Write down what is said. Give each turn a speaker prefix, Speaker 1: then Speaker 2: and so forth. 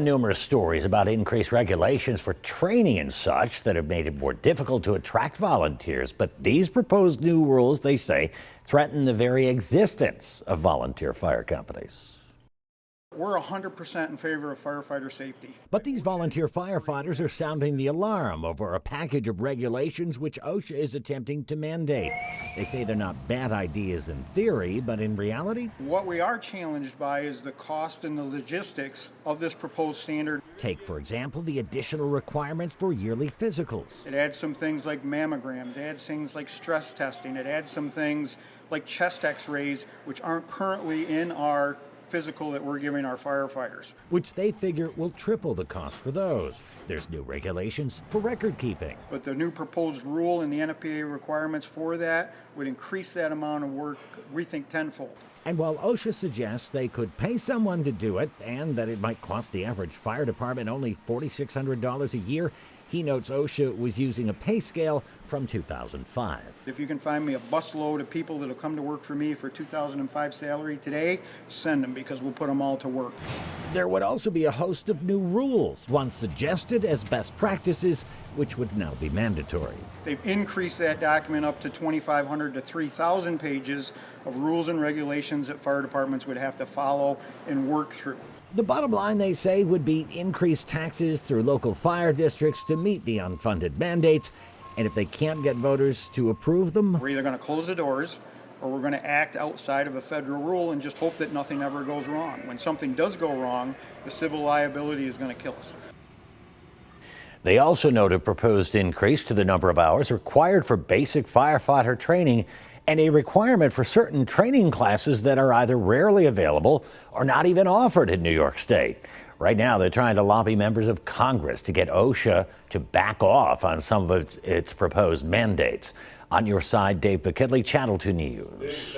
Speaker 1: Numerous stories about increased regulations for training and such that have made it more difficult to attract volunteers. But these proposed new rules, they say, threaten the very existence of volunteer fire companies.
Speaker 2: We're 100% in favor of firefighter safety.
Speaker 1: But these volunteer firefighters are sounding the alarm over a package of regulations which OSHA is attempting to mandate. They say they're not bad ideas in theory, but in reality,
Speaker 2: what we are challenged by is the cost and the logistics of this proposed standard.
Speaker 1: Take, for example, the additional requirements for yearly physicals.
Speaker 2: It adds some things like mammograms, it adds things like stress testing, it adds some things like chest x-rays, which aren't currently in our physical that we're giving our firefighters.
Speaker 1: Which they figure will triple the cost for those. There's new regulations for record keeping.
Speaker 2: But the new proposed rule and the NFPA requirements for that would increase that amount of work, we think, tenfold.
Speaker 1: And while OSHA suggests they could pay someone to do it and that it might cost the average fire department only $4,600 a year, he notes OSHA was using a pay scale from 2005.
Speaker 2: If you can find me a busload of people that'll come to work for me for 2005 salary today, send them, because we'll put them all to work.
Speaker 1: There would also be a host of new rules, one suggested as best practices, which would now be mandatory.
Speaker 2: They've increased that document up to 2,500 to 3,000 pages of rules and regulations that fire departments would have to follow and work through.
Speaker 1: The bottom line, they say, would be increased taxes through local fire districts to meet the unfunded mandates. And if they can't get voters to approve them,
Speaker 2: we're either going to close the doors or we're going to act outside of a federal rule and just hope that nothing ever goes wrong. When something does go wrong, the civil liability is going to kill us.
Speaker 1: They also note a proposed increase to the number of hours required for basic firefighter training and a requirement for certain training classes that are either rarely available or not even offered in New York State. Right now, they're trying to lobby members of Congress to get OSHA to back off on some of its proposed mandates. On your side, Dave McKinley, Channel 2 News.